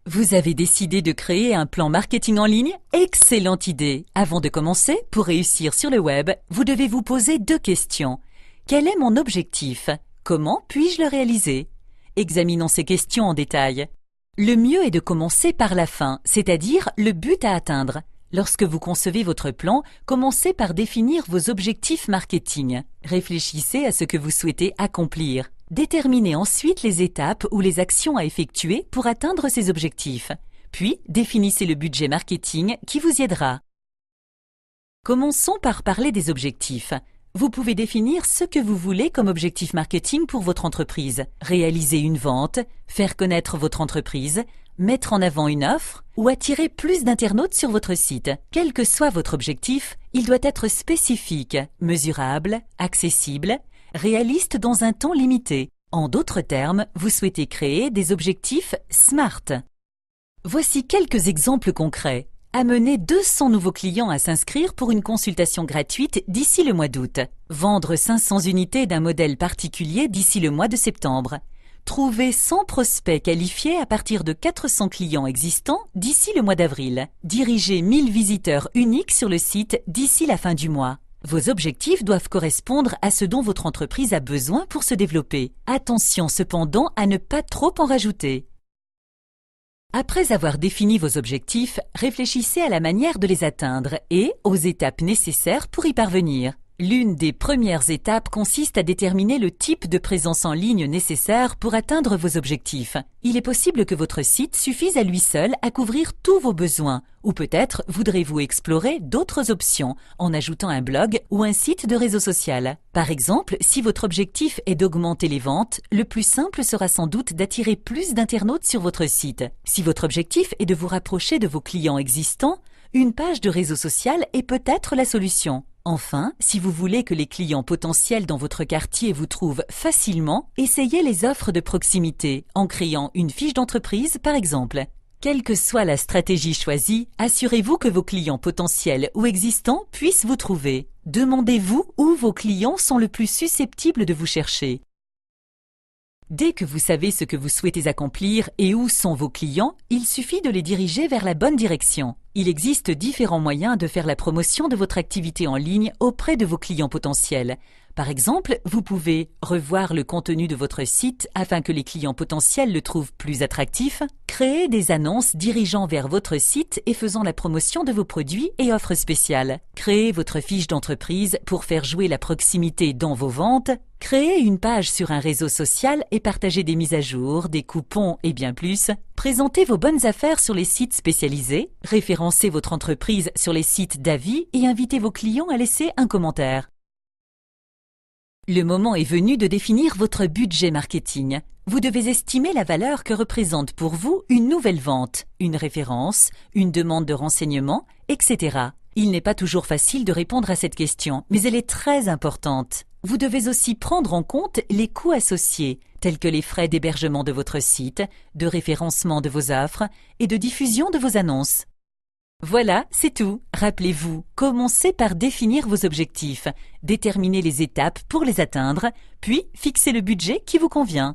Vous avez décidé de créer un plan marketing en ligne? Excellente idée! Avant de commencer, pour réussir sur le web, vous devez vous poser deux questions. Quel est mon objectif? Comment puis-je le réaliser? Examinons ces questions en détail. Le mieux est de commencer par la fin, c'est-à-dire le but à atteindre. Lorsque vous concevez votre plan, commencez par définir vos objectifs marketing. Réfléchissez à ce que vous souhaitez accomplir. Déterminez ensuite les étapes ou les actions à effectuer pour atteindre ces objectifs. Puis, définissez le budget marketing qui vous y aidera. Commençons par parler des objectifs. Vous pouvez définir ce que vous voulez comme objectif marketing pour votre entreprise. Réaliser une vente, faire connaître votre entreprise, mettre en avant une offre ou attirer plus d'internautes sur votre site. Quel que soit votre objectif, il doit être spécifique, mesurable, accessible, réaliste dans un temps limité. En d'autres termes, vous souhaitez créer des objectifs SMART. Voici quelques exemples concrets. Amener 200 nouveaux clients à s'inscrire pour une consultation gratuite d'ici le mois d'août. Vendre 500 unités d'un modèle particulier d'ici le mois de septembre. Trouver 100 prospects qualifiés à partir de 400 clients existants d'ici le mois d'avril. Diriger 1000 visiteurs uniques sur le site d'ici la fin du mois. Vos objectifs doivent correspondre à ce dont votre entreprise a besoin pour se développer. Attention cependant à ne pas trop en rajouter. Après avoir défini vos objectifs, réfléchissez à la manière de les atteindre et aux étapes nécessaires pour y parvenir. L'une des premières étapes consiste à déterminer le type de présence en ligne nécessaire pour atteindre vos objectifs. Il est possible que votre site suffise à lui seul à couvrir tous vos besoins, ou peut-être voudrez-vous explorer d'autres options en ajoutant un blog ou un site de réseau social. Par exemple, si votre objectif est d'augmenter les ventes, le plus simple sera sans doute d'attirer plus d'internautes sur votre site. Si votre objectif est de vous rapprocher de vos clients existants, une page de réseau social est peut-être la solution. Enfin, si vous voulez que les clients potentiels dans votre quartier vous trouvent facilement, essayez les offres de proximité en créant une fiche d'entreprise par exemple. Quelle que soit la stratégie choisie, assurez-vous que vos clients potentiels ou existants puissent vous trouver. Demandez-vous où vos clients sont le plus susceptibles de vous chercher. Dès que vous savez ce que vous souhaitez accomplir et où sont vos clients, il suffit de les diriger vers la bonne direction. Il existe différents moyens de faire la promotion de votre activité en ligne auprès de vos clients potentiels. Par exemple, vous pouvez revoir le contenu de votre site afin que les clients potentiels le trouvent plus attractif, créer des annonces dirigeant vers votre site et faisant la promotion de vos produits et offres spéciales, créer votre fiche d'entreprise pour faire jouer la proximité dans vos ventes, créer une page sur un réseau social et partager des mises à jour, des coupons et bien plus, présenter vos bonnes affaires sur les sites spécialisés, référencer votre entreprise sur les sites d'avis et inviter vos clients à laisser un commentaire. Le moment est venu de définir votre budget marketing. Vous devez estimer la valeur que représente pour vous une nouvelle vente, une référence, une demande de renseignement, etc. Il n'est pas toujours facile de répondre à cette question, mais elle est très importante. Vous devez aussi prendre en compte les coûts associés, tels que les frais d'hébergement de votre site, de référencement de vos offres et de diffusion de vos annonces. Voilà, c'est tout. Rappelez-vous, commencez par définir vos objectifs, déterminez les étapes pour les atteindre, puis fixez le budget qui vous convient.